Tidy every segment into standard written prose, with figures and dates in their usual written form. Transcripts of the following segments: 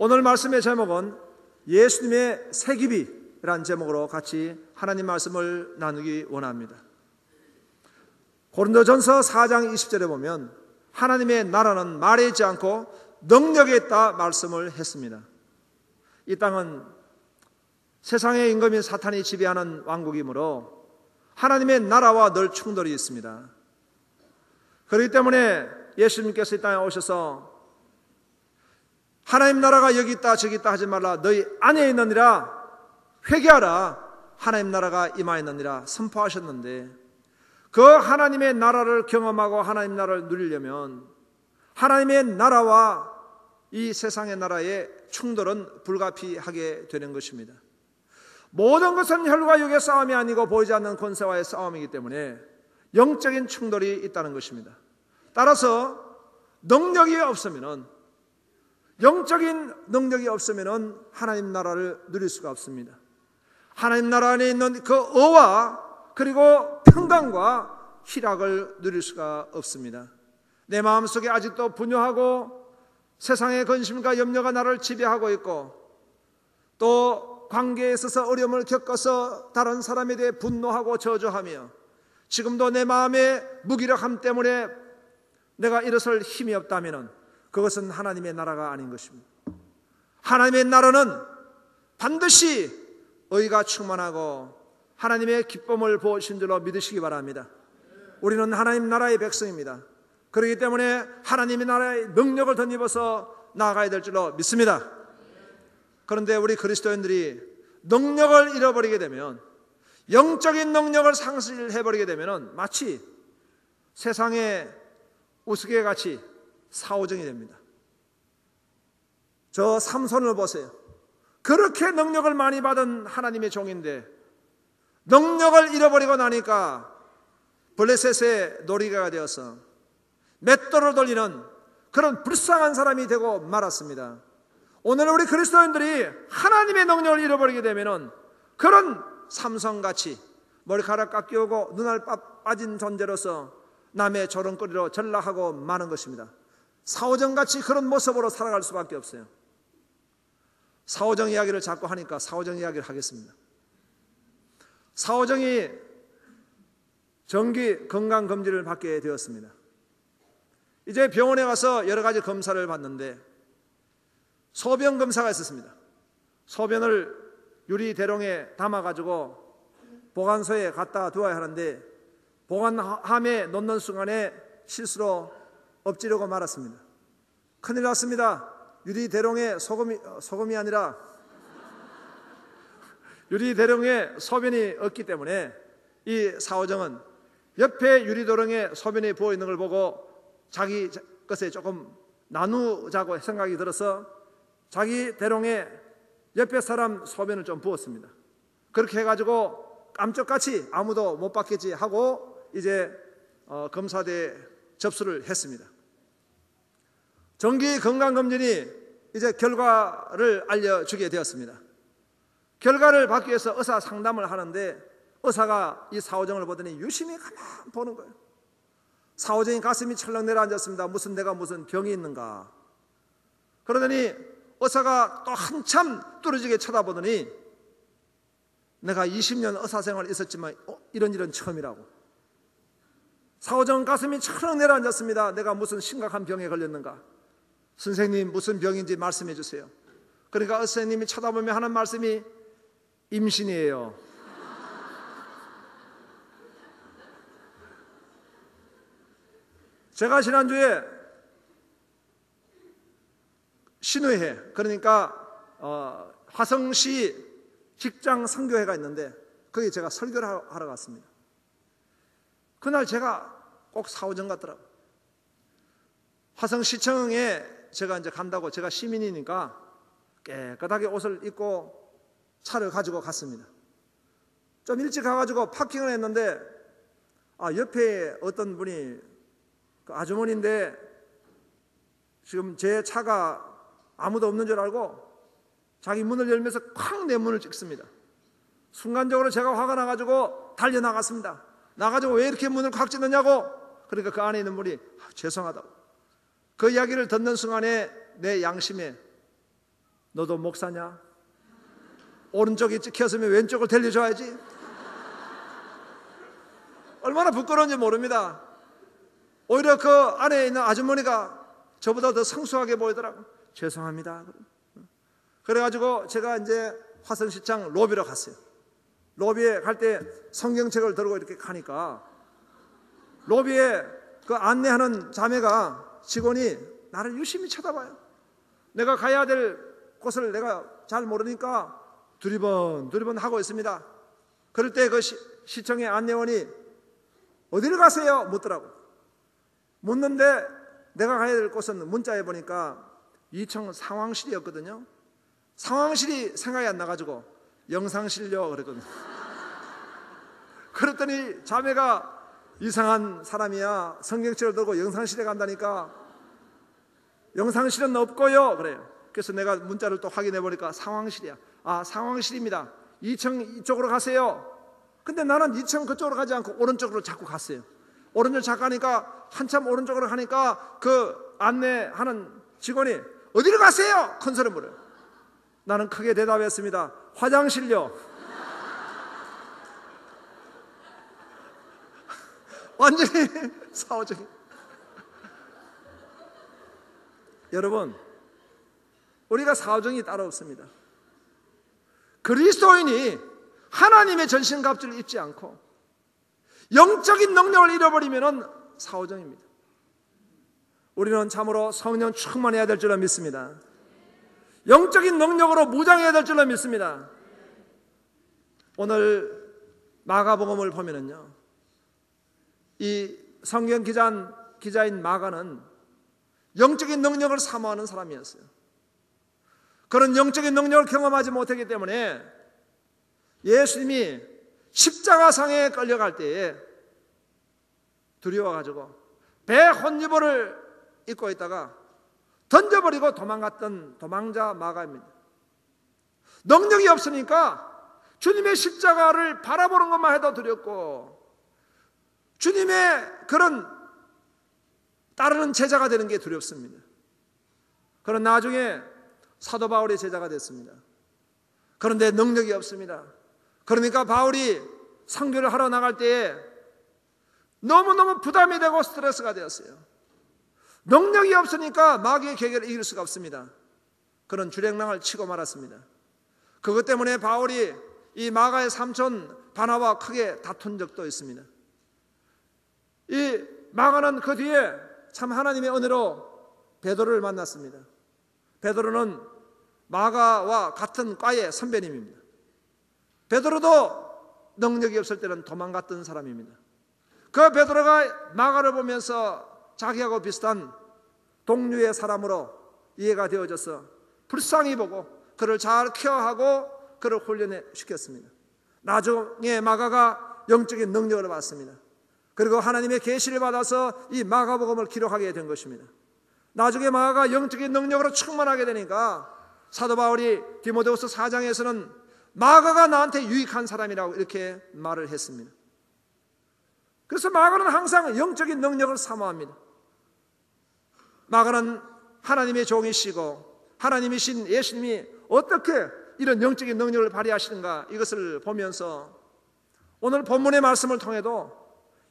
오늘 말씀의 제목은 예수님의 새기비라는 제목으로 같이 하나님 말씀을 나누기 원합니다. 고린도전서 4장 20절에 보면 하나님의 나라는 말에 있지 않고 능력에 있다 말씀을 했습니다. 이 땅은 세상의 임금인 사탄이 지배하는 왕국이므로 하나님의 나라와 늘 충돌이 있습니다. 그렇기 때문에 예수님께서 이 땅에 오셔서 하나님 나라가 여기 있다 저기 있다 하지 말라, 너희 안에 있느니라, 회개하라, 하나님 나라가 임하였느니라 선포하셨는데, 그 하나님의 나라를 경험하고 하나님 나라를 누리려면 하나님의 나라와 이 세상의 나라의 충돌은 불가피하게 되는 것입니다. 모든 것은 혈과 육의 싸움이 아니고 보이지 않는 권세와의 싸움이기 때문에 영적인 충돌이 있다는 것입니다. 따라서 영적인 능력이 없으면 하나님 나라를 누릴 수가 없습니다. 하나님 나라 안에 있는 그 의와 그리고 평강과 희락을 누릴 수가 없습니다. 내 마음속에 아직도 분노하고 세상의 근심과 염려가 나를 지배하고 있고, 또 관계에 있어서 어려움을 겪어서 다른 사람에 대해 분노하고 저주하며 지금도 내 마음의 무기력함 때문에 내가 일어설 힘이 없다면 그것은 하나님의 나라가 아닌 것입니다. 하나님의 나라는 반드시 의가 충만하고 하나님의 기쁨을 보신 줄로 믿으시기 바랍니다. 우리는 하나님 나라의 백성입니다. 그렇기 때문에 하나님의 나라의 능력을 덧입어서 나아가야 될 줄로 믿습니다. 그런데 우리 그리스도인들이 능력을 잃어버리게 되면, 영적인 능력을 상실해버리게 되면 마치 세상의 우스개같이 사오정이 됩니다. 저 삼손을 보세요. 그렇게 능력을 많이 받은 하나님의 종인데 능력을 잃어버리고 나니까 블레셋의 놀이개가 되어서 맷돌을 돌리는 그런 불쌍한 사람이 되고 말았습니다. 오늘 우리 그리스도인들이 하나님의 능력을 잃어버리게 되면 그런 삼손같이 머리카락 깎이고 눈알 빠진 존재로서 남의 조롱거리로 전락하고 마는 것입니다. 사오정같이 그런 모습으로 살아갈 수밖에 없어요. 사오정 이야기를 자꾸 하니까 사오정 이야기를 하겠습니다. 사오정이 정기 건강검진을 받게 되었습니다. 이제 병원에 가서 여러 가지 검사를 받는데 소변 검사가 있었습니다. 소변을 유리대롱에 담아가지고 보관소에 갖다 두어야 하는데 보관함에 넣는 순간에 실수로 엎지르고 말았습니다. 큰일 났습니다. 유리대롱에 소금이 아니라 유리대롱에 소변이 없기 때문에 이 사오정은 옆에 유리대롱에 소변이 부어 있는 걸 보고 자기 것에 조금 나누자고 생각이 들어서 자기 대롱에 옆에 사람 소변을 좀 부었습니다. 그렇게 해가지고 깜짝같이 아무도 못 받겠지 하고 이제 검사대에 접수를 했습니다. 정기 건강검진이 이제 결과를 알려주게 되었습니다. 결과를 받기 위해서 의사 상담을 하는데 의사가 이 사오정을 보더니 유심히 가만 보는 거예요. 사오정이 가슴이 철렁 내려앉았습니다. 내가 무슨 병이 있는가. 그러더니 의사가 또 한참 뚫어지게 쳐다보더니 내가 20년 의사생활 있었지만 이런 일은 처음이라고. 사오정 가슴이 철렁 내려앉았습니다. 내가 무슨 심각한 병에 걸렸는가. 선생님 무슨 병인지 말씀해 주세요. 그러니까 선생님이 쳐다보며 하는 말씀이 임신이에요. 제가 지난주에 신의회, 그러니까 화성시 직장 선교회가 있는데 거기 제가 설교를 하러 갔습니다. 그날 제가 꼭 사오정 같더라고요. 화성시청에 제가 이제 간다고, 제가 시민이니까 깨끗하게 옷을 입고 차를 가지고 갔습니다. 좀 일찍 가가지고 파킹을 했는데 옆에 어떤 분이 그 아주머니인데 지금 제 차가 아무도 없는 줄 알고 자기 문을 열면서 쾅 내 문을 찍습니다. 순간적으로 제가 화가 나가지고 달려나갔습니다. 나가지고 왜 이렇게 문을 콱 찢느냐고. 그러니까 그 안에 있는 분이 죄송하다고. 그 이야기를 듣는 순간에 내 양심에 너도 목사냐? 오른쪽이 찍혔으면 왼쪽을 들려줘야지. 얼마나 부끄러운지 모릅니다. 오히려 그 안에 있는 아주머니가 저보다 더 성숙하게 보이더라고. 죄송합니다. 그래가지고 제가 이제 화성시청 로비로 갔어요. 로비에 갈 때 성경책을 들고 이렇게 가니까 로비에 그 안내하는 자매가 직원이 나를 유심히 쳐다봐요. 내가 가야 될 곳을 내가 잘 모르니까 두리번 하고 있습니다. 그럴 때 그 시청의 안내원이 어디를 가세요? 묻더라고. 묻는데 내가 가야 될 곳은 문자에 보니까 이청 상황실이었거든요. 상황실이 생각이 안 나가지고 영상실요 그랬거든요. 그랬더니 자매가 이상한 사람이야. 성경책을 들고 영상실에 간다니까. 영상실은 없고요 그래요. 그래서 내가 문자를 또 확인해 보니까 상황실이야. 아, 상황실입니다. 2층 이쪽으로 가세요. 근데 나는 2층 그쪽으로 가지 않고 오른쪽으로 자꾸 갔어요. 오른쪽 자꾸 가니까 한참 오른쪽으로 가니까 그 안내하는 직원이 어디로 가세요? 큰 소리 물어요. 나는 크게 대답했습니다. 화장실요. 완전히 사오적인. 여러분, 우리가 사오정이 따로 없습니다. 그리스도인이 하나님의 전신갑주를 입지 않고 영적인 능력을 잃어버리면 사오정입니다. 우리는 참으로 성령 충만해야 될 줄로 믿습니다. 영적인 능력으로 무장해야 될 줄로 믿습니다. 오늘 마가복음을 보면은요, 이 성경 기자인 마가는 영적인 능력을 사모하는 사람이었어요. 그런 영적인 능력을 경험하지 못했기 때문에 예수님이 십자가상에 끌려갈 때에 두려워가지고 배 혼유보를 입고 있다가 던져버리고 도망갔던 도망자 마가입니다. 능력이 없으니까 주님의 십자가를 바라보는 것만 해도 두렵고 주님의 그런 따르는 제자가 되는 게 두렵습니다. 그런 나중에 사도 바울의 제자가 됐습니다. 그런데 능력이 없습니다. 그러니까 바울이 선교를 하러 나갈 때에 너무너무 부담이 되고 스트레스가 되었어요. 능력이 없으니까 마귀의 계계를 이길 수가 없습니다. 그런 주랭랑을 치고 말았습니다. 그것 때문에 바울이 이 마가의 삼촌 바나바와 크게 다툰 적도 있습니다. 이 마가는 그 뒤에 참 하나님의 은혜로 베드로를 만났습니다. 베드로는 마가와 같은 과의 선배님입니다. 베드로도 능력이 없을 때는 도망갔던 사람입니다. 그 베드로가 마가를 보면서 자기하고 비슷한 동류의 사람으로 이해가 되어져서 불쌍히 보고 그를 잘 케어하고 그를 훈련시켰습니다. 나중에 마가가 영적인 능력을 받습니다. 그리고 하나님의 계시를 받아서 이 마가복음을 기록하게 된 것입니다. 나중에 마가가 영적인 능력으로 충만하게 되니까 사도 바울이 디모데후서 4장에서는 마가가 나한테 유익한 사람이라고 이렇게 말을 했습니다. 그래서 마가는 항상 영적인 능력을 사모합니다. 마가는 하나님의 종이시고 하나님이신 예수님이 어떻게 이런 영적인 능력을 발휘하시는가 이것을 보면서 오늘 본문의 말씀을 통해도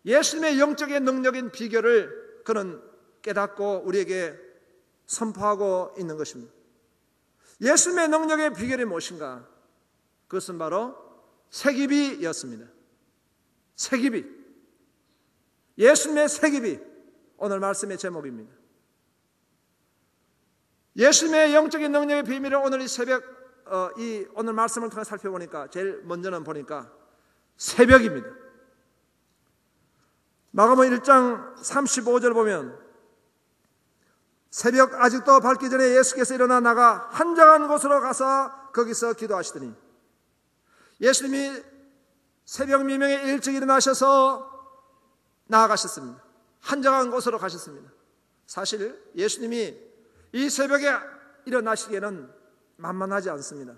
예수님의 영적인 능력인 비결을 그는 깨닫고 우리에게 선포하고 있는 것입니다. 예수님의 능력의 비결이 무엇인가? 그것은 바로 세기비였습니다. 세기비. 예수님의 세기비. 오늘 말씀의 제목입니다. 예수님의 영적인 능력의 비밀을 오늘 이 새벽 오늘 말씀을 통해 살펴보니까 제일 먼저는 보니까 새벽입니다. 마가복음 1장 35절 보면 새벽 아직도 밝기 전에 예수께서 일어나 나가 한적한 곳으로 가서 거기서 기도하시더니 예수님이 새벽 미명에 일찍 일어나셔서 나아가셨습니다. 한적한 곳으로 가셨습니다. 사실 예수님이 이 새벽에 일어나시기에는 만만하지 않습니다.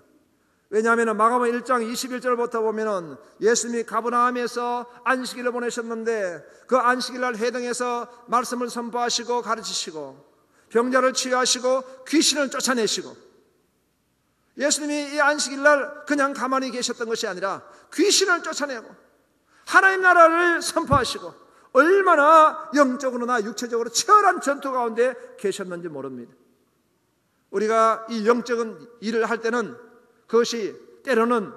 왜냐하면 마가복음 1장 21절부터 보면 예수님이 가버나움에서 안식일을 보내셨는데 그 안식일날 회당에서 말씀을 선포하시고 가르치시고 병자를 치유하시고 귀신을 쫓아내시고 예수님이 이 안식일 날 그냥 가만히 계셨던 것이 아니라 귀신을 쫓아내고 하나님 나라를 선포하시고 얼마나 영적으로나 육체적으로 치열한 전투 가운데 계셨는지 모릅니다. 우리가 이 영적인 일을 할 때는 그것이 때로는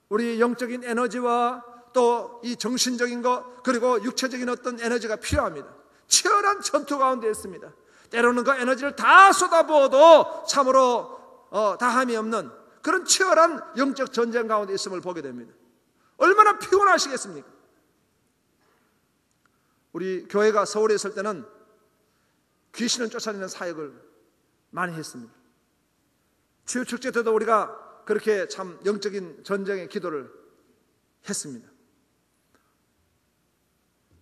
우리 영적인 에너지와 또 이 정신적인 것 그리고 육체적인 어떤 에너지가 필요합니다. 치열한 전투 가운데 있습니다. 때로는 그 에너지를 다 쏟아부어도 참으로 다함이 없는 그런 치열한 영적 전쟁 가운데 있음을 보게 됩니다. 얼마나 피곤하시겠습니까? 우리 교회가 서울에 있을 때는 귀신을 쫓아내는 사역을 많이 했습니다. 치유축제 때도 우리가 그렇게 참 영적인 전쟁의 기도를 했습니다.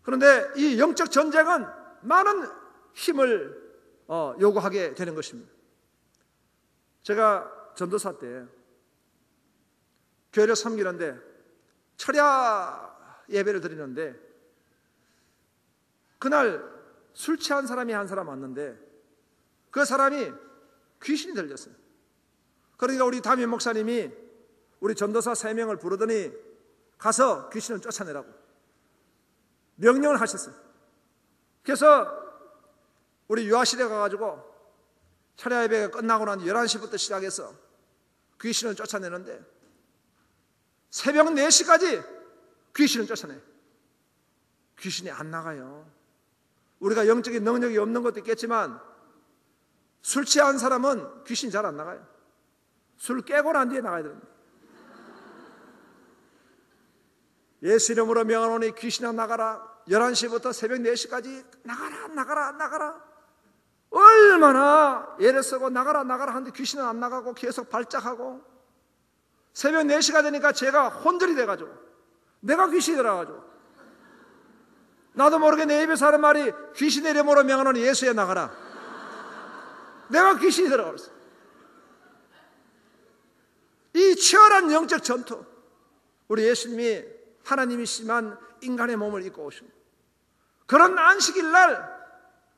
그런데 이 영적 전쟁은 많은 힘을 요구하게 되는 것입니다. 제가 전도사 때 교회를 섬기는데 철야 예배를 드리는데 그날 술 취한 사람이 한 사람 왔는데 그 사람이 귀신이 들렸어요. 그러니까 우리 담임 목사님이 우리 전도사 3명을 부르더니 가서 귀신을 쫓아내라고 명령을 하셨어요. 그래서 우리 유아실에 가가지고 철야 예배가 끝나고 난 11시부터 시작해서 귀신을 쫓아내는데 새벽 4시까지 귀신을 쫓아내요. 귀신이 안 나가요. 우리가 영적인 능력이 없는 것도 있겠지만 술 취한 사람은 귀신이 잘 안 나가요. 술 깨고 난 뒤에 나가야 됩니다. 예수 이름으로 명하노니 귀신아 나가라. 11시부터 새벽 4시까지 나가라. 얼마나 애를 쓰고 나가라 하는데 귀신은 안 나가고 계속 발작하고 새벽 4시가 되니까 제가 혼절이 돼가지고 내가 귀신이 들어가지고 나도 모르게 내 입에서 하는 말이 귀신 이름으로 명하노니 예수에 나가라. 내가 귀신이 들어갔어. 이 치열한 영적 전투, 우리 예수님이 하나님이시지만 인간의 몸을 입고 오신 그런 안식일 날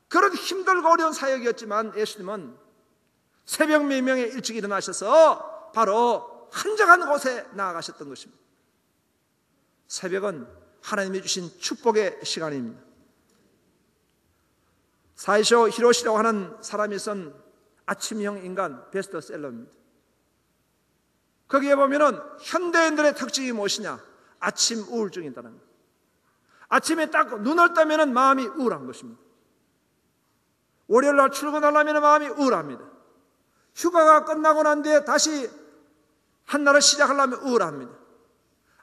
그런 힘들고 어려운 사역이었지만 예수님은 새벽 몇 명에 일찍 일어나셔서 바로 한적한 곳에 나아가셨던 것입니다. 새벽은 하나님이 주신 축복의 시간입니다. 사이쇼 히로시라고 하는 사람이 쓴 아침형 인간 베스트셀러입니다. 거기에 보면은 현대인들의 특징이 무엇이냐? 아침 우울증이 있다는 거예요. 아침에 딱 눈을 뜨면 마음이 우울한 것입니다. 월요일날 출근하려면 마음이 우울합니다. 휴가가 끝나고 난 뒤에 다시 한날을 시작하려면 우울합니다.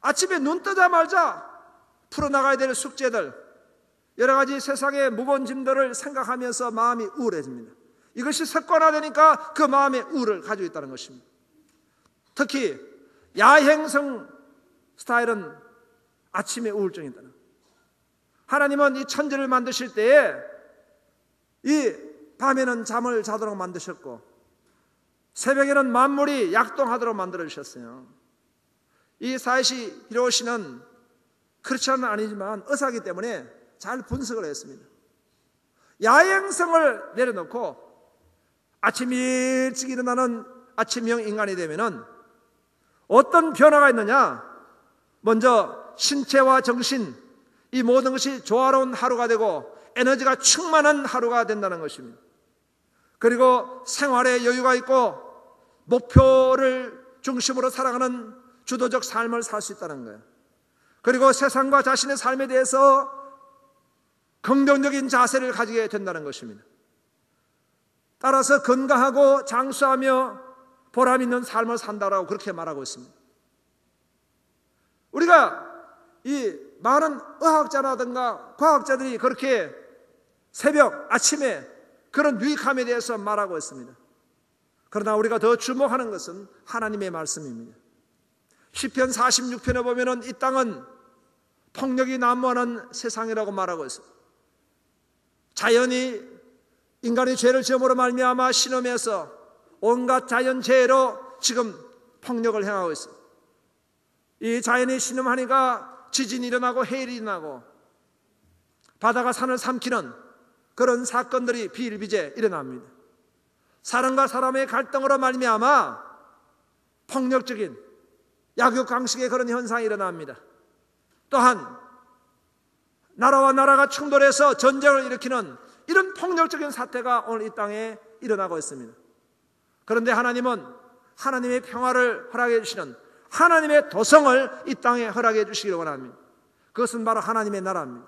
아침에 눈 뜨자마자 풀어나가야 될 숙제들, 여러 가지 세상의 무거운 짐들을 생각하면서 마음이 우울해집니다. 이것이 습관화되니까 그 마음의 우울을 가지고 있다는 것입니다. 특히 야행성 스타일은 아침에 우울증이 있다는 거예요. 하나님은 이 천지를 만드실 때에 이 밤에는 잠을 자도록 만드셨고 새벽에는 만물이 약동하도록 만들어 주셨어요. 이 사이시 히로시는 크리스천은 아니지만 의사이기 때문에 잘 분석을 했습니다. 야행성을 내려놓고 아침 일찍 일어나는 아침형 인간이 되면은 어떤 변화가 있느냐? 먼저 신체와 정신, 이 모든 것이 조화로운 하루가 되고 에너지가 충만한 하루가 된다는 것입니다. 그리고 생활에 여유가 있고 목표를 중심으로 살아가는 주도적 삶을 살 수 있다는 거예요. 그리고 세상과 자신의 삶에 대해서 긍정적인 자세를 가지게 된다는 것입니다. 따라서 건강하고 장수하며 보람 있는 삶을 산다라고 그렇게 말하고 있습니다. 우리가 이 많은 의학자라든가 과학자들이 그렇게 새벽 아침에 그런 유익함에 대해서 말하고 있습니다. 그러나 우리가 더 주목하는 것은 하나님의 말씀입니다. 시편 46편에 보면은 이 땅은 폭력이 난무하는 세상이라고 말하고 있습니다. 자연이 인간의 죄를 지음으로 말미암아 신음해서 온갖 자연재해로 지금 폭력을 행하고 있습니다. 이 자연이 신음하니까 지진이 일어나고 해일이 일어나고 바다가 산을 삼키는 그런 사건들이 비일비재 일어납니다. 사람과 사람의 갈등으로 말미암아 폭력적인 약육강식의 그런 현상이 일어납니다. 또한 나라와 나라가 충돌해서 전쟁을 일으키는 이런 폭력적인 사태가 오늘 이 땅에 일어나고 있습니다. 그런데 하나님은 하나님의 평화를 허락해 주시는 하나님의 도성을 이 땅에 허락해 주시기를 원합니다. 그것은 바로 하나님의 나라입니다.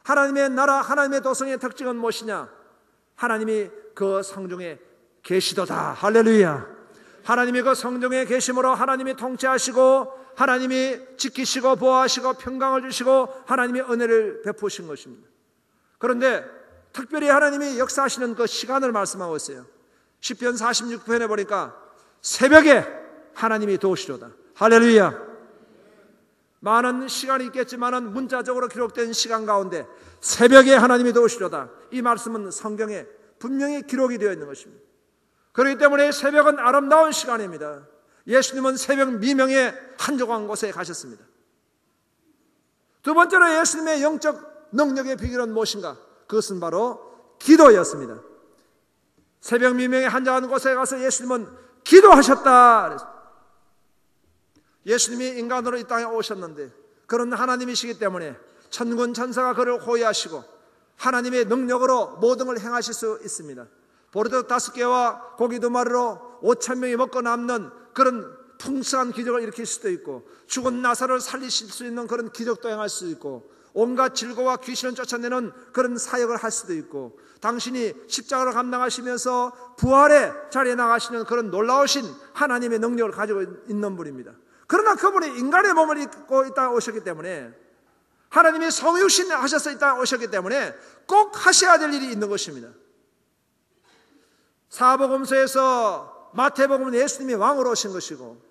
하나님의 나라, 하나님의 도성의 특징은 무엇이냐? 하나님이 그 성중에 계시도다. 할렐루야. 하나님이 그 성중에 계심으로 하나님이 통치하시고 하나님이 지키시고 보호하시고 평강을 주시고 하나님의 은혜를 베푸신 것입니다. 그런데 특별히 하나님이 역사하시는 그 시간을 말씀하고 있어요. 시편 46편에 보니까 새벽에 하나님이 도우시로다. 할렐루야. 많은 시간이 있겠지만 문자적으로 기록된 시간 가운데 새벽에 하나님이 도우시로다. 이 말씀은 성경에 분명히 기록이 되어 있는 것입니다. 그렇기 때문에 새벽은 아름다운 시간입니다. 예수님은 새벽 미명에 한적한 곳에 가셨습니다. 두 번째로 예수님의 영적 능력의 비결은 무엇인가? 그것은 바로 기도였습니다. 새벽 미명에 한적한 곳에 가서 예수님은 기도하셨다. 예수님이 인간으로 이 땅에 오셨는데 그런 하나님이시기 때문에 천군 천사가 그를 호위하시고 하나님의 능력으로 모든 걸 행하실 수 있습니다. 보리떡 5개와 고기 2마리로 5,000명이 먹고 남는 그런 풍성한 기적을 일으킬 수도 있고 죽은 나사로를 살리실 수 있는 그런 기적도 행할 수도 있고 온갖 질고와 귀신을 쫓아내는 그런 사역을 할 수도 있고 당신이 십자가를 감당하시면서 부활의 자리에 나가시는 그런 놀라우신 하나님의 능력을 가지고 있는 분입니다. 그러나 그분이 인간의 몸을 입고 이 땅에 오셨기 때문에 하나님이 성육신 하셔서 이 땅에 오셨기 때문에 꼭 하셔야 될 일이 있는 것입니다. 사복음서에서 마태복음은 예수님이 왕으로 오신 것이고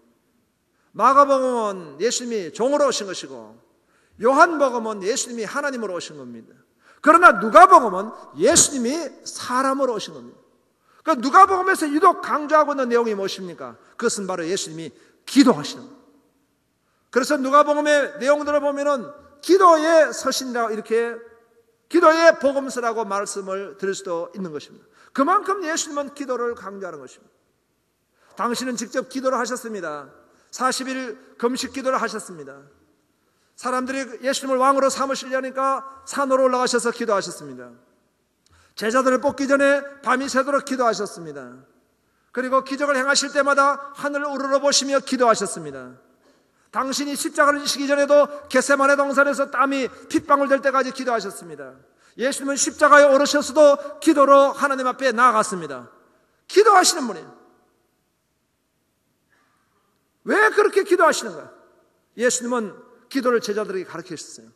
마가복음은 예수님이 종으로 오신 것이고 요한복음은 예수님이 하나님으로 오신 겁니다. 그러나 누가복음은 예수님이 사람으로 오신 겁니다. 그러니까 누가복음에서 유독 강조하고 있는 내용이 무엇입니까? 그것은 바로 예수님이 기도하시는 겁니다. 그래서 누가복음의 내용들을 보면은 기도의 서신이라고 이렇게 기도의 복음서라고 말씀을 드릴 수도 있는 것입니다. 그만큼 예수님은 기도를 강조하는 것입니다. 당신은 직접 기도를 하셨습니다. 40일 금식 기도를 하셨습니다. 사람들이 예수님을 왕으로 삼으시려니까 산으로 올라가셔서 기도하셨습니다. 제자들을 뽑기 전에 밤이 새도록 기도하셨습니다. 그리고 기적을 행하실 때마다 하늘을 우러러보시며 기도하셨습니다. 당신이 십자가를 지시기 전에도 겟세마네 동산에서 땀이 핏방울 될 때까지 기도하셨습니다. 예수님은 십자가에 오르셨어도 기도로 하나님 앞에 나아갔습니다. 기도하시는 분이에요. 왜 그렇게 기도하시는가? 예수님은 기도를 제자들에게 가르치셨어요.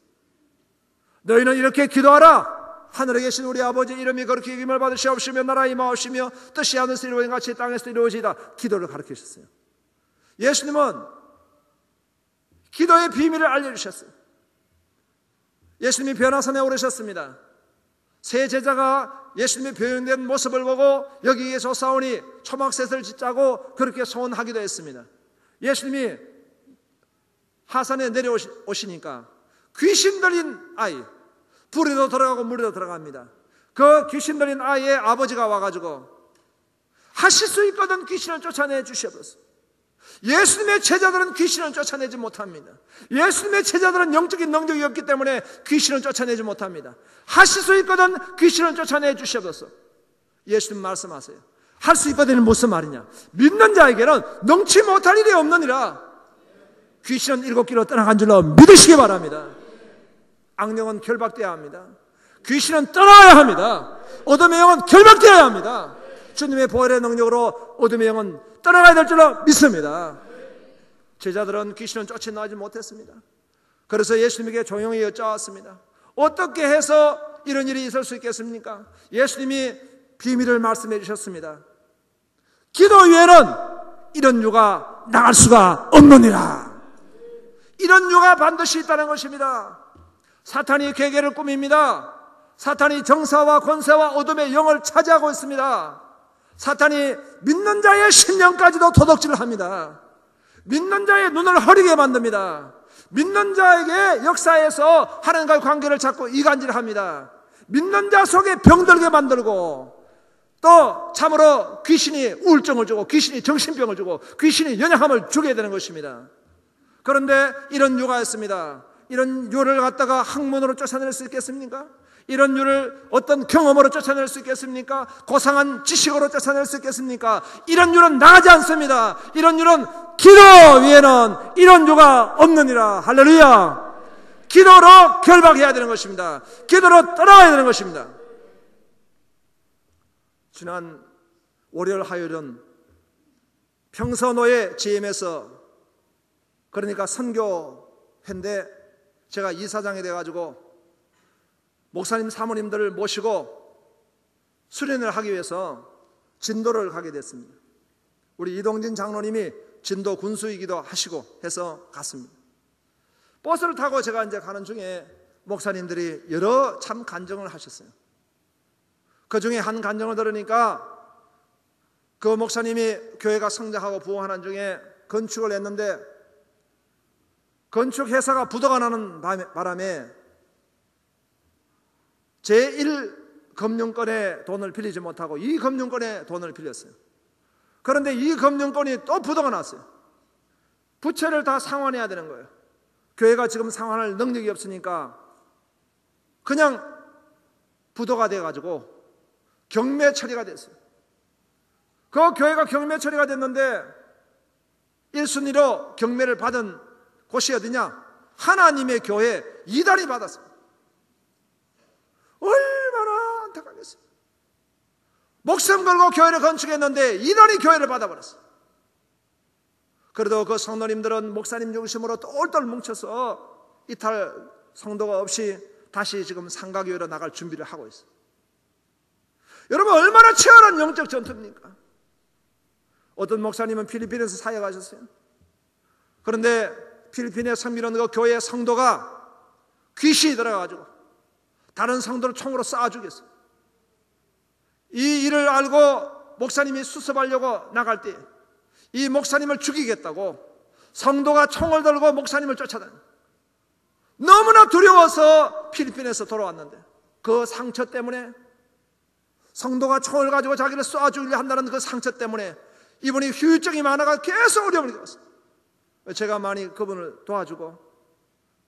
너희는 이렇게 기도하라. 하늘에 계신 우리 아버지 이름이 거룩히 여김을 받으시옵시며 나라 임하옵시며 뜻이 하늘에서 이루어진 같이 땅에서 이루어지이다. 기도를 가르치셨어요. 예수님은 기도의 비밀을 알려주셨어요. 예수님이 변화산에 오르셨습니다. 세 제자가 예수님의 변형된 모습을 보고 여기에 솟아오니 초막셋을 짓자고 그렇게 소원하기도 했습니다. 예수님이 하산에 내려오시니까 귀신 들린 아이, 불에도 들어가고 물에도 들어갑니다. 그 귀신 들린 아이의 아버지가 와가지고 하실 수 있거든 귀신을 쫓아내 주시옵소서. 예수님의 제자들은 귀신을 쫓아내지 못합니다. 예수님의 제자들은 영적인 능력이 없기 때문에 귀신을 쫓아내지 못합니다. 하실 수 있거든 귀신을 쫓아내 주시옵소서. 예수님 말씀하세요. 할 수 있거든은 무슨 말이냐? 믿는 자에게는 능치 못할 일이 없느니라. 귀신은 7길로 떠나간 줄로 믿으시기 바랍니다. 악령은 결박되어야 합니다. 귀신은 떠나야 합니다. 어둠의 영은 결박되어야 합니다. 주님의 보혈의 능력으로 어둠의 영은 떠나가야 될 줄로 믿습니다. 제자들은 귀신은 쫓아나지 못했습니다. 그래서 예수님에게 조용히 여쭤왔습니다. 어떻게 해서 이런 일이 있을 수 있겠습니까? 예수님이 비밀을 말씀해 주셨습니다. 기도 외에는 이런 유가 나갈 수가 없느니라. 이런 유가 반드시 있다는 것입니다. 사탄이 괴계를 꾸밉니다. 사탄이 정사와 권세와 어둠의 영을 차지하고 있습니다. 사탄이 믿는 자의 심령까지도 도둑질을 합니다. 믿는 자의 눈을 허리게 만듭니다. 믿는 자에게 역사에서 하나님과의 관계를 잡고 이간질을 합니다. 믿는 자 속에 병들게 만들고 또 참으로 귀신이 우울증을 주고 귀신이 정신병을 주고 귀신이 연약함을 주게 되는 것입니다. 그런데 이런 유가 있습니다. 이런 유를 갖다가 학문으로 쫓아낼 수 있겠습니까? 이런 유를 어떤 경험으로 쫓아낼 수 있겠습니까? 고상한 지식으로 쫓아낼 수 있겠습니까? 이런 유는 나가지 않습니다. 이런 유는 기도 위에는 이런 유가 없느니라. 할렐루야. 기도로 결박해야 되는 것입니다. 기도로 떠나가야 되는 것입니다. 지난 월요일 화요일은 평서노예 GM에서 그러니까 선교회인데 제가 이사장이 돼가지고 목사님 사모님들을 모시고 수련을 하기 위해서 진도를 가게 됐습니다. 우리 이동진 장로님이 진도 군수이기도 하시고 해서 갔습니다. 버스를 타고 제가 이제 가는 중에 목사님들이 여러 참 간증을 하셨어요. 그 중에 한 간증을 들으니까 그 목사님이 교회가 성장하고 부흥하는 중에 건축을 했는데 건축회사가 부도가 나는 바람에 제1금융권에 돈을 빌리지 못하고 2금융권에 돈을 빌렸어요. 그런데 이 금융권이 또 부도가 났어요. 부채를 다 상환해야 되는 거예요. 교회가 지금 상환할 능력이 없으니까 그냥 부도가 돼가지고 경매 처리가 됐어요. 그 교회가 경매 처리가 됐는데 1순위로 경매를 받은 곳이 어디냐? 하나님의 교회 이달이 받았어요. 얼마나 안타깝겠어요. 목숨 걸고 교회를 건축했는데 이달이 교회를 받아버렸어요. 그래도 그 성도님들은 목사님 중심으로 똘똘 뭉쳐서 이탈 성도가 없이 다시 지금 상가교회로 나갈 준비를 하고 있어요. 여러분 얼마나 치열한 영적 전투입니까? 어떤 목사님은 필리핀에서 사역하셨어요. 그런데 필리핀에 섬기는 그 교회 성도가 귀신이 들어가가지고 다른 성도를 총으로 쏴 죽였어요. 이 일을 알고 목사님이 수습하려고 나갈 때 이 목사님을 죽이겠다고 성도가 총을 들고 목사님을 쫓아다녀요. 너무나 두려워서 필리핀에서 돌아왔는데 그 상처 때문에 성도가 총을 가지고 자기를 쏴 죽이려 한다는 그 상처 때문에 이분이 후유증이 많아가 계속 어려움을 겪었어요. 제가 많이 그분을 도와주고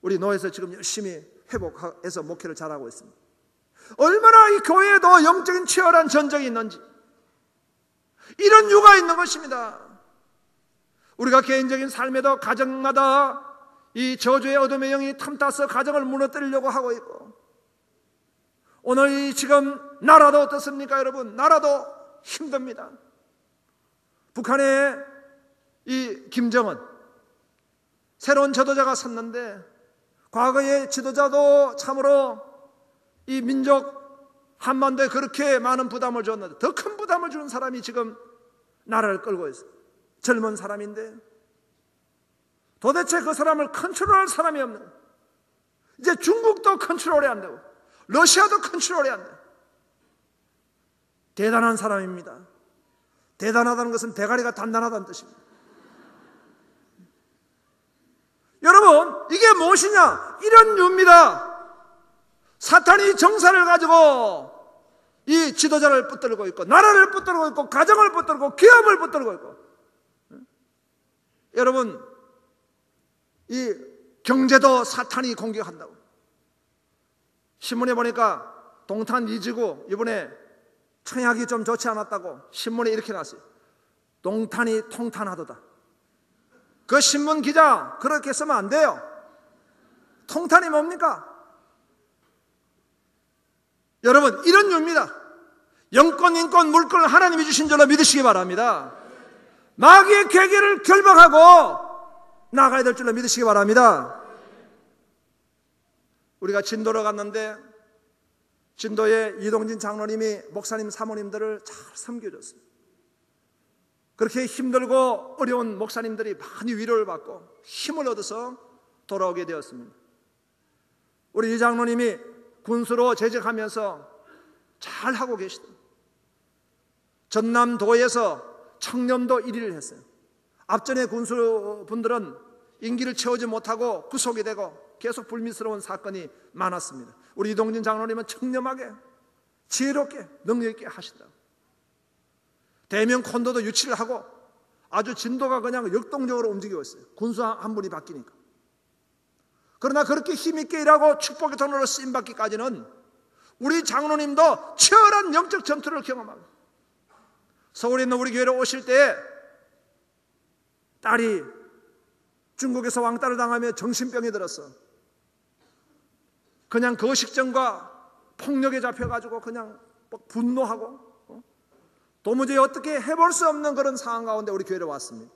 우리 노회에서 지금 열심히 회복해서 목회를 잘하고 있습니다. 얼마나 이 교회에도 영적인 치열한 전쟁이 있는지 이런 이유가 있는 것입니다. 우리가 개인적인 삶에도 가정마다 이 저주의 어둠의 영이 틈타서 가정을 무너뜨리려고 하고 있고 오늘 이 지금 나라도 어떻습니까 여러분? 나라도 힘듭니다. 북한의 이 김정은 새로운 지도자가 섰는데 과거의 지도자도 참으로 이 민족 한반도에 그렇게 많은 부담을 줬는데 더 큰 부담을 주는 사람이 지금 나라를 끌고 있어요. 젊은 사람인데 도대체 그 사람을 컨트롤할 사람이 없는 거예요. 이제 중국도 컨트롤이 안 되고 러시아도 컨트롤이 안 돼요. 대단한 사람입니다. 대단하다는 것은 대가리가 단단하다는 뜻입니다. 여러분 이게 무엇이냐? 이런 이유입니다. 사탄이 정사를 가지고 이 지도자를 붙들고 있고 나라를 붙들고 있고 가정을 붙들고 기업을 붙들고 있고 여러분 이 경제도 사탄이 공격한다고 신문에 보니까 동탄 이지구 이번에 청약이 좀 좋지 않았다고 신문에 이렇게 났어요. 동탄이 통탄하도다. 그 신문 기자 그렇게 쓰면 안 돼요. 통탄이 뭡니까? 여러분 이런 이유입니다. 영권, 인권, 물권을 하나님이 주신 줄로 믿으시기 바랍니다. 마귀의 계계를 결박하고 나가야 될 줄로 믿으시기 바랍니다. 우리가 진도로 갔는데 진도에 이동진 장로님이 목사님 사모님들을 잘 섬겨줬어요. 그렇게 힘들고 어려운 목사님들이 많이 위로를 받고 힘을 얻어서 돌아오게 되었습니다. 우리 이 장로님이 군수로 재직하면서 잘 하고 계시더라고요. 전남도에서 청년도 1위를 했어요. 앞전에 군수분들은 임기를 채우지 못하고 구속이 되고 계속 불미스러운 사건이 많았습니다. 우리 이동진 장로님은 청렴하게 지혜롭게 능력 있게 하시더라고요. 대면 콘도도 유치를 하고 아주 진도가 그냥 역동적으로 움직이고 있어요. 군수 한 분이 바뀌니까. 그러나 그렇게 힘있게 일하고 축복의 통로로 쓰임받기까지는 우리 장로님도 치열한 영적 전투를 경험합니다. 서울에 있는 우리 교회로 오실 때 딸이 중국에서 왕따를 당하며 정신병이 들었어. 그냥 거식증과 폭력에 잡혀가지고 그냥 분노하고 도무지 어떻게 해볼 수 없는 그런 상황 가운데 우리 교회로 왔습니다.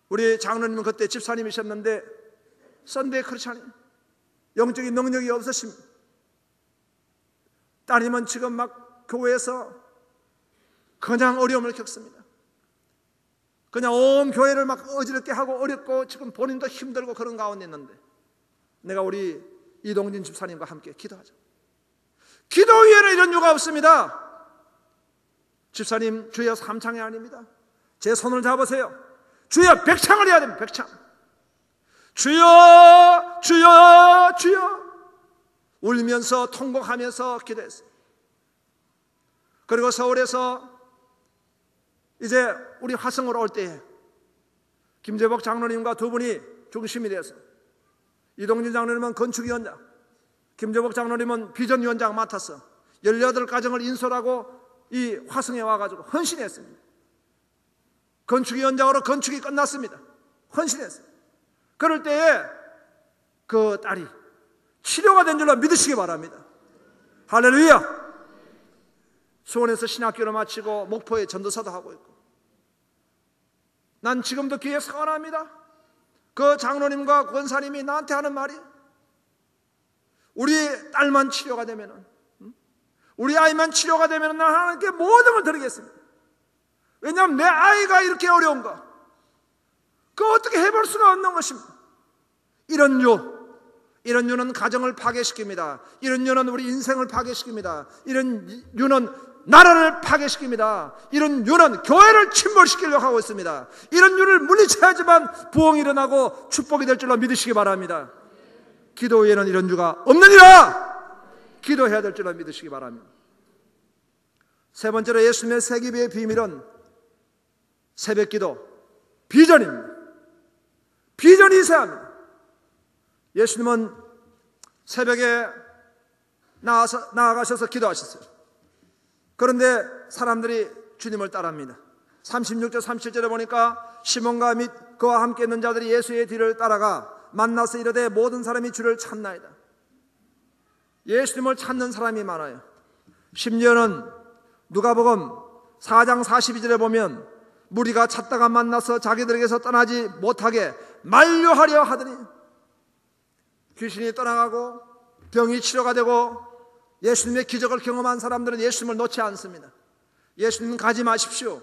우리 장로님은 그때 집사님이셨는데 썬데이 크리스찬이 영적인 능력이 없으십니다. 따님은 지금 막 교회에서 그냥 어려움을 겪습니다. 그냥 온 교회를 막 어지럽게 하고 어렵고 지금 본인도 힘들고 그런 가운데 있는데 내가 우리 이동진 집사님과 함께 기도하자. 기도 위에는 이런 이유가 없습니다. 집사님 주여 3창이 아닙니다. 제 손을 잡으세요. 주여 100창을 해야 됩니다. 100창. 주여 주여 주여 울면서 통곡하면서 기도했어요. 그리고 서울에서 이제 우리 화성으로 올 때에 김재복 장로님과 두 분이 중심이 되어서 이동진 장로님은 건축위원장, 김재복 장로님은 비전위원장 맡아서 18가정을 인솔하고 이 화성에 와가지고 헌신했습니다. 건축위원장으로 건축이 끝났습니다. 헌신했어요. 그럴 때에 그 딸이 치료가 된 줄로 믿으시기 바랍니다. 할렐루야. 수원에서 신학교를 마치고 목포에 전도사도 하고 있고 난 지금도 귀에 서운합니다. 그 장로님과 권사님이 나한테 하는 말이 우리 딸만 치료가 되면은 우리 아이만 치료가 되면은 난 하나님께 모든 걸 드리겠습니다. 왜냐하면 내 아이가 이렇게 어려운가 그거 어떻게 해볼 수가 없는 것입니다. 이런 유는 가정을 파괴시킵니다. 이런 유는 우리 인생을 파괴시킵니다. 이런 유는 나라를 파괴시킵니다. 이런 유는 교회를 침몰시키려고 하고 있습니다. 이런 유를 물리쳐야지만 부흥이 일어나고 축복이 될 줄로 믿으시기 바랍니다. 기도 외에는 이런 유가 없느니라. 기도해야 될 줄로 믿으시기 바랍니다. 세 번째로 예수님의 새 기도의 비밀은 새벽기도 비전입니다. 비전이 있어야 합니다. 예수님은 새벽에 나아가셔서 기도하셨어요. 그런데 사람들이 주님을 따라합니다. 36절 37절에 보니까 시몬과 및 그와 함께 있는 자들이 예수의 뒤를 따라가 만나서 이르되 모든 사람이 주를 찾나이다. 예수님을 찾는 사람이 많아요. 심지어는 누가복음 4장 42절에 보면 무리가 찾다가 만나서 자기들에게서 떠나지 못하게 만류하려 하더니 귀신이 떠나가고 병이 치료가 되고 예수님의 기적을 경험한 사람들은 예수님을 놓지 않습니다. 예수님 가지 마십시오.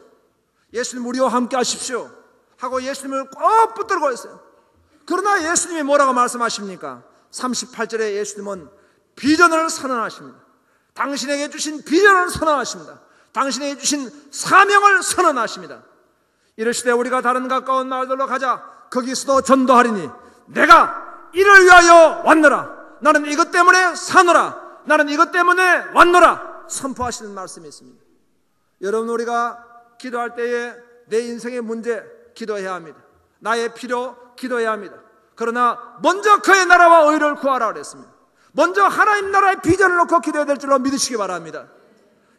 예수님 우리와 함께 하십시오 하고 예수님을 꼭 붙들고 있어요. 그러나 예수님이 뭐라고 말씀하십니까? 38절에 예수님은 비전을 선언하십니다. 당신에게 주신 비전을 선언하십니다. 당신에게 주신 사명을 선언하십니다. 이르시되 우리가 다른 가까운 마을들로 가자. 거기서도 전도하리니 내가 이를 위하여 왔노라. 나는 이것 때문에 사노라. 나는 이것 때문에 왔노라. 선포하시는 말씀이 있습니다. 여러분 우리가 기도할 때에 내 인생의 문제 기도해야 합니다. 나의 필요 기도해야 합니다. 그러나 먼저 그의 나라와 의를 구하라 그랬습니다. 먼저 하나님 나라의 비전을 놓고 기도해야 될 줄로 믿으시기 바랍니다.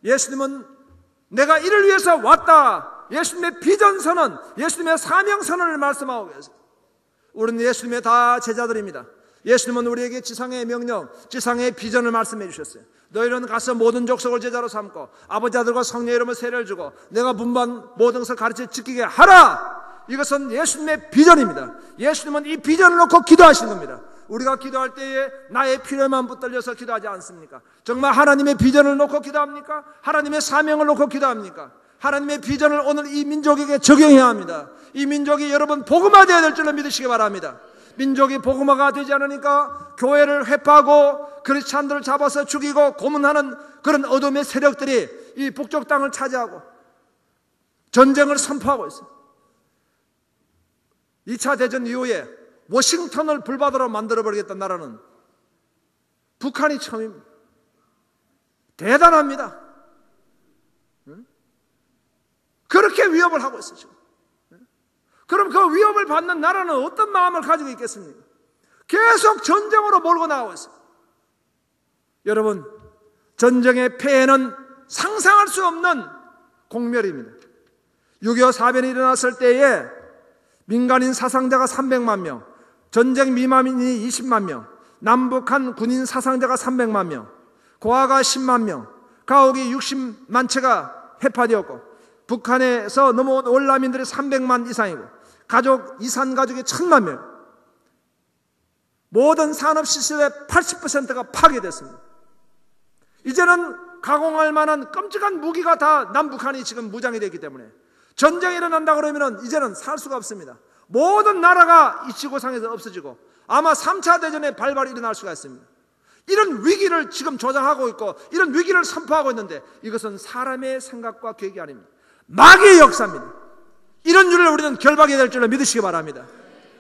예수님은 내가 이를 위해서 왔다. 예수님의 비전 선언, 예수님의 사명 선언을 말씀하고 계세요. 우리는 예수님의 다 제자들입니다. 예수님은 우리에게 지상의 명령, 지상의 비전을 말씀해 주셨어요. 너희는 가서 모든 족속을 제자로 삼고 아버지 아들과 성령의 이름으로 세례를 주고 내가 분반 모든 것을 가르쳐 지키게 하라. 이것은 예수님의 비전입니다. 예수님은 이 비전을 놓고 기도하시는 겁니다. 우리가 기도할 때에 나의 필요만 붙들려서 기도하지 않습니까? 정말 하나님의 비전을 놓고 기도합니까? 하나님의 사명을 놓고 기도합니까? 하나님의 비전을 오늘 이 민족에게 적용해야 합니다. 이 민족이 여러분 복음화되어야 될 줄로 믿으시기 바랍니다. 민족이 복음화가 되지 않으니까 교회를 회파하고 크리스찬들을 잡아서 죽이고 고문하는 그런 어둠의 세력들이 이 북쪽 땅을 차지하고 전쟁을 선포하고 있어요. 2차 대전 이후에 워싱턴을 불바다로 만들어버리겠다는 나라는 북한이 처음입니다. 대단합니다. 그렇게 위협을 하고 있어요, 지금. 그럼 그 위협을 받는 나라는 어떤 마음을 가지고 있겠습니까? 계속 전쟁으로 몰고 나가고 있어요. 여러분, 전쟁의 폐해는 상상할 수 없는 공멸입니다. 6.25 사변이 일어났을 때에 민간인 사상자가 300만 명, 전쟁 미만인이 20만 명, 남북한 군인 사상자가 300만 명, 고아가 10만 명, 가옥이 60만 채가 해파되었고, 북한에서 넘어온 월남민들이 300만 이상이고, 이산 가족이 1000만 명, 모든 산업시설의 80%가 파괴됐습니다. 이제는 가공할 만한 끔찍한 무기가 다 남북한이 지금 무장이 됐기 때문에 전쟁이 일어난다 그러면 이제는 살 수가 없습니다. 모든 나라가 이 지구상에서 없어지고 아마 3차 대전의 발발이 일어날 수가 있습니다. 이런 위기를 지금 조장하고 있고 이런 위기를 선포하고 있는데 이것은 사람의 생각과 계획이 아닙니다. 마귀의 역사입니다. 이런 일을 우리는 결박해야 될 줄로 믿으시기 바랍니다.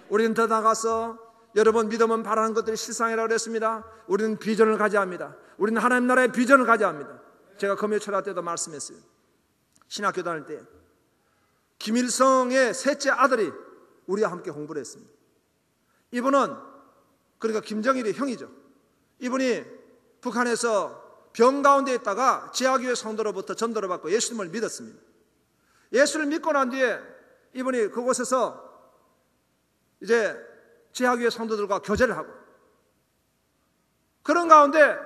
우리는 더 나가서 여러분 믿으면 바라는 것들이 실상이라고 그랬습니다. 우리는 비전을 가져야 합니다. 우리는 하나님 나라의 비전을 가져야 합니다. 제가 금요 철학 때도 말씀했어요. 신학교 다닐 때 김일성의 셋째 아들이 우리와 함께 공부를 했습니다. 이분은 그러니까 김정일의 형이죠. 이분이 북한에서 병 가운데 있다가 지하교회 성도로부터 전도를 받고 예수님을 믿었습니다. 예수를 믿고 난 뒤에 이분이 그곳에서 이제 지하교회 성도들과 교제를 하고 그런 가운데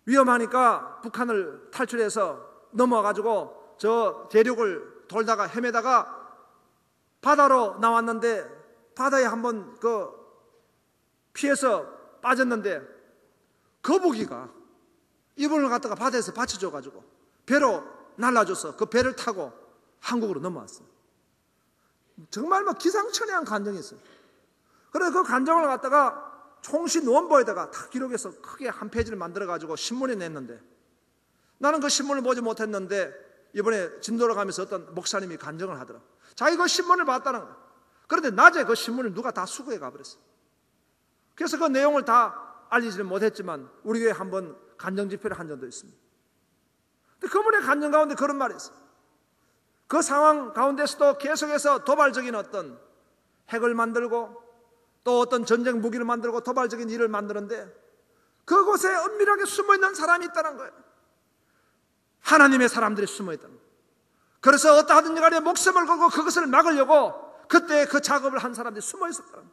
위험하니까 북한을 탈출해서 넘어와가지고 저 대륙을 돌다가 헤매다가 바다로 나왔는데 바다에 한번 피해서 빠졌는데 거북이가 이분을 갖다가 바다에서 받쳐줘가지고 배로 날라줘서 그 배를 타고 한국으로 넘어왔어요. 정말 기상천외한 간정이 있어요. 그래서 그 간정을 갖다가 총신 원보에다가 다 기록해서 크게 한 페이지를 만들어가지고 신문에 냈는데 나는 그 신문을 보지 못했는데 이번에 진도를 가면서 어떤 목사님이 간정을 하더라. 자기 그 신문을 봤다는 거야. 그런데 낮에 그 신문을 누가 다 수거해 가버렸어. 그래서 그 내용을 다 알리지는 못했지만 우리 교회에 한번 간정 집회를 한 적도 있습니다. 근데 그분의 간정 가운데 그런 말이 있어요. 그 상황 가운데서도 계속해서 도발적인 어떤 핵을 만들고 또 어떤 전쟁 무기를 만들고 도발적인 일을 만드는데 그곳에 은밀하게 숨어있는 사람이 있다는 거예요. 하나님의 사람들이 숨어있다는 거예요. 그래서 어떠하든지 간에 목숨을 걸고 그것을 막으려고 그때 그 작업을 한 사람들이 숨어있었다는 거예요.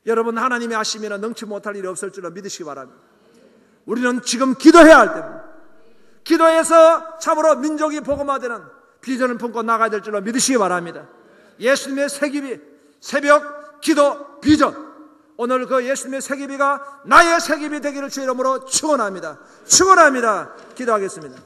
여러분 하나님이 하시면 능치 못할 일이 없을 줄로 믿으시기 바랍니다. 우리는 지금 기도해야 할 때입니다. 기도해서 참으로 민족이 복음화되는 비전을 품고 나가야 될 줄로 믿으시기 바랍니다. 예수님의 새기비 새벽 기도 비전, 오늘 그 예수님의 새기비가 나의 새기비 되기를 주의 이름으로 축원합니다. 축원합니다. 기도하겠습니다.